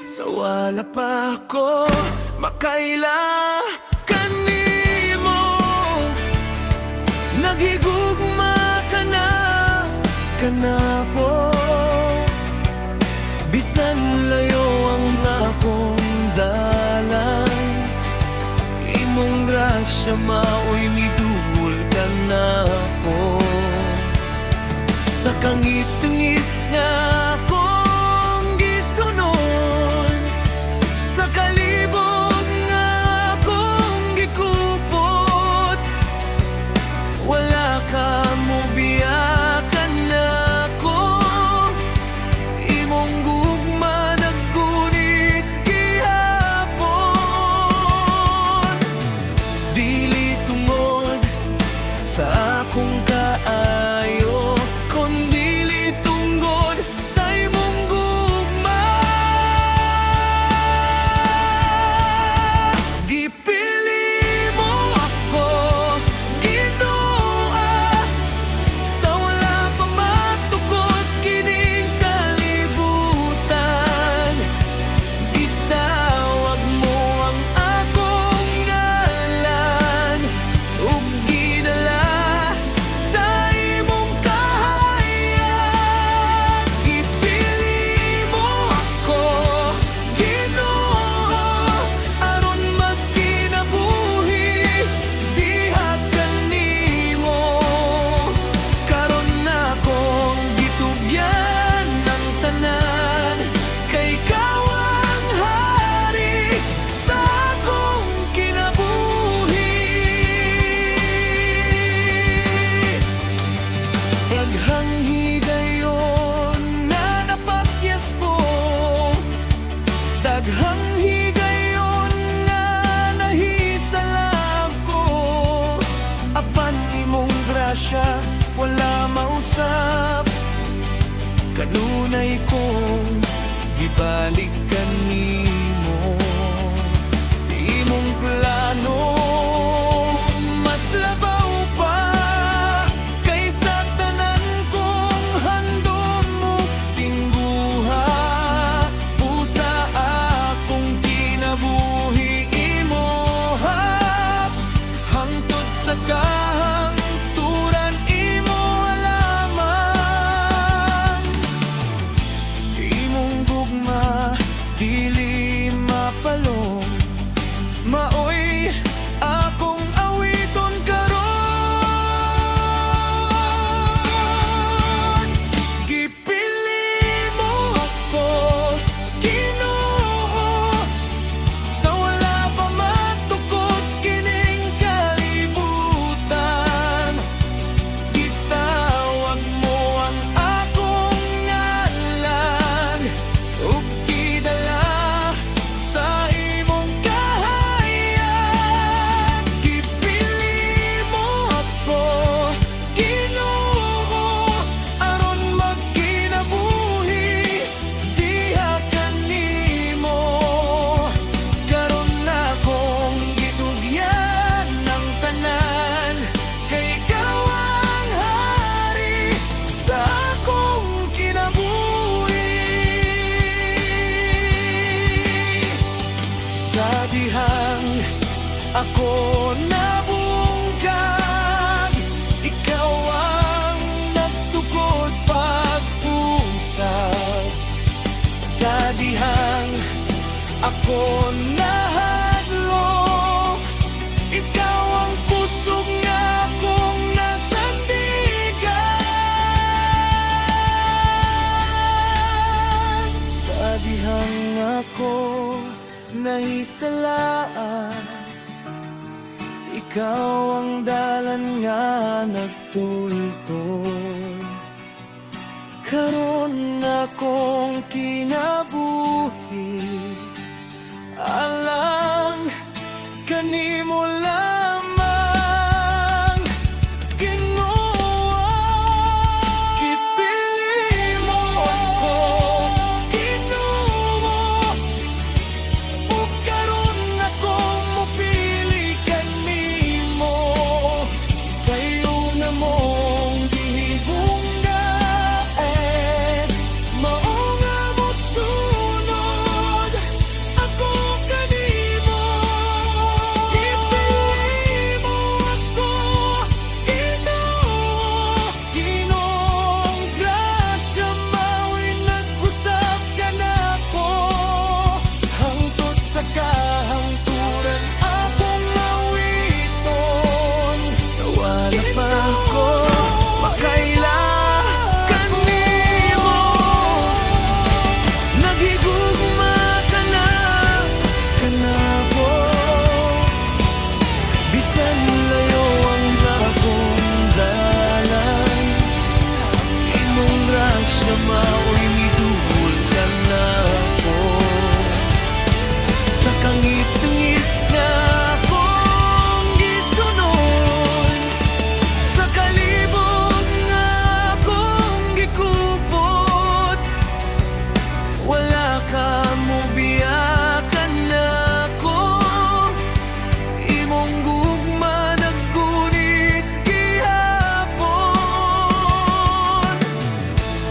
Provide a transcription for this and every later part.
Sa wala pa ko makaila kanimo, naghigugma ka na po. Bisan layo ang akong dalan, imong grasya maoy midul ka na po. Sa kangit-ngit nga akong gisunod, sa kalibog nga akong gikupot, wala ka mo biyakan ako. Imong gugma naggunit gihapon, dili tungod sa akong kaayo, kundili tungod sa imong gugma. Gipili mo ako, Ginoo, sa wala pa matukod kining kalibutan. Itawag mo ang akong ngalan, ug gidala sa imong kahayag. Ipili mo ako, Ginoo, aron magkinabuhi diha kanimo. Karon na akong gitugyan ng tanan, kay ikaw ang hari sa akong kinabuhi. Daghang higayon na napakyas ko, daghang higayon na nahisalag ko. Apan imong grasya wala mausap, kanunay kong gibalik kanimo. Imong plano mas labaw pa kaysa tanan kong handom mo tingguha. Pusa akong kinabuhi imohap, hangtod sa kahangturan imo alaman. Imong gugma dili mapalong, maoy akong awiton karon. Gipili mo ako, Ginoo, sa wala pa matukod kining kalibutan. Itawag mo ang akong ngalan, ug gidala sa imong kahayag. Gipili mo ako, Ginoo, aron magkinabuhi diha kanimo. Karon na akong gitugyan ng tanan, kay ikaw ang hari sa akong kinabuhi. Sa dihang ako nabungkag, ikaw ang nagtukod pag-usap. Sa dihang ako nahadlok, ikaw ang pusog nga akong nasandigan. Sa dihang ako nahisalaan, ikaw ang dalan nga nagtultol. Karon akong kinabuhi, alang kanimo lamang, Ginoo. Gipili mo ako, Ginoo, ug karon akong mopili kanimo. Kayo na mong gihigungga, mao nga mosunod na mao'y midul ka na ako. Sa kangit-ngit na akong gisunod, sa kalibog na akong gikupot, wala ka mo biyakan ako. Imong gugma naggunit gihapon,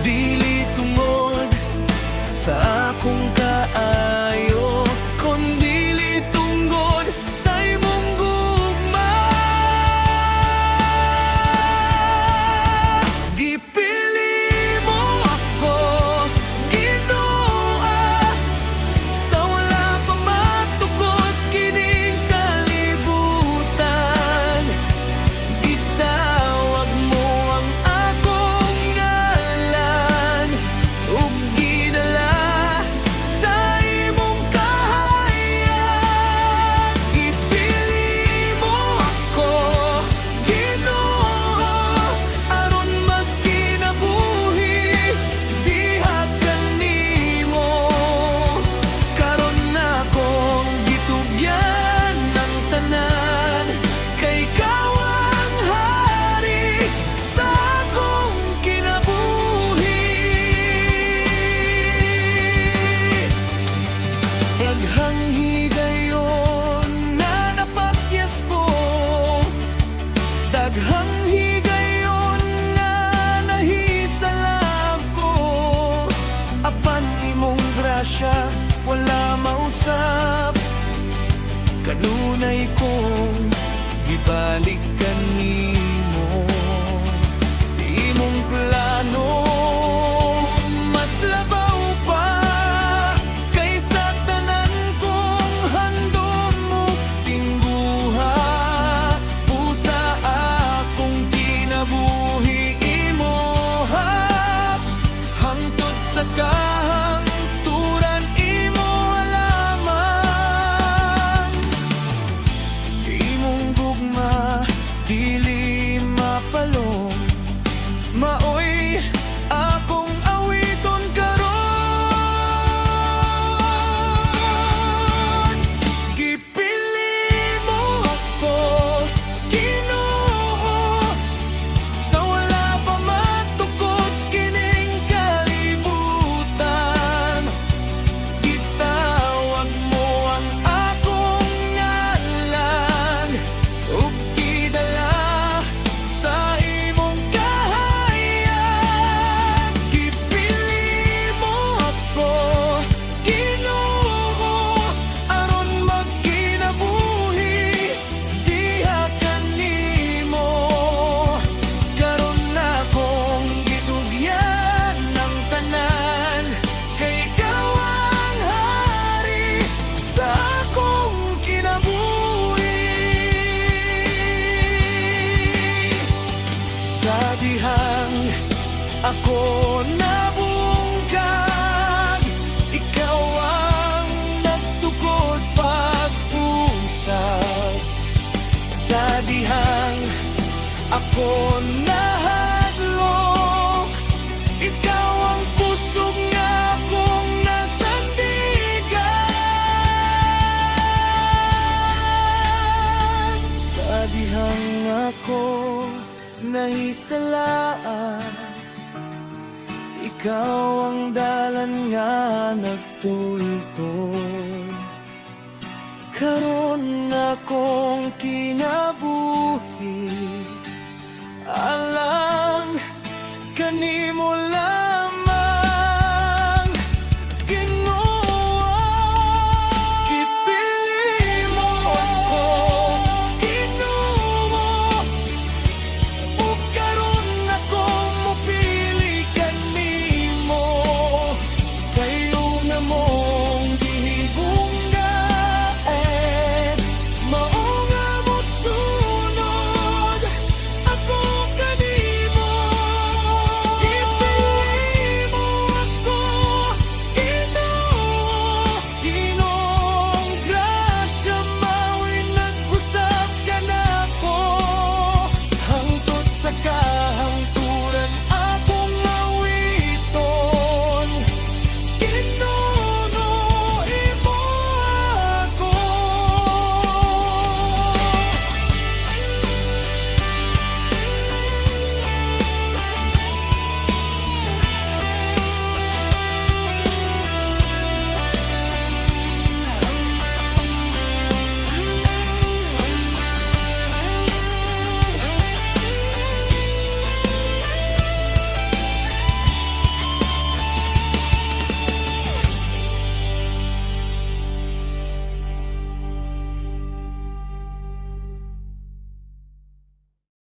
dili tungod sa akong kaayo, kundili tungod sa imong gugma. Gipili mo ako, Ginoo, sa wala pa matukod kining kalibutan. Gitawag mo ang akong ngalan, ug gidala sa imong kahayag. Gipili mo ako, Ginoo, aron magkinabuhi diha kanimo. Karon na akong gitugyan ng tanan, kay ikaw ang hari sa akong kinabuhi. Daghang higayon na napakyas ko, daghang higayon na nahisalag ko. Apan imong grasya wala mausap, kanunay kong gibalik kanimo. Imong plano mas labaw pa kaysa tanan kong handom mo tingguha. Pusa akong kinabuhi imoha, hangtod sa kahangturan imo alaman. Imong gugma dili mapalong, maoy akong awiton karon. Gipili mo ako, Ginoo, sa wala pa matukod kining kalibutan. Gitawag mo ang akong ngalan, ug gidala sa imong kahayag. Gipili mo ako, Ginoo, aron magkinabuhi diha kanimo. Karon na akong gitugyan ng tanan, kay ikaw ang hari sa akong kinabuhi. Sa dihang ako nabungkag, ikaw ang nagtukod pag-usap. Sa dihang ako nahadlok, ikaw ang pusog nga akong nasandigan. Sa dihang ako nahisalaan, ikaw ang dalan nga nagtultol. Karon akong kinabuhi, alang kanimo lang.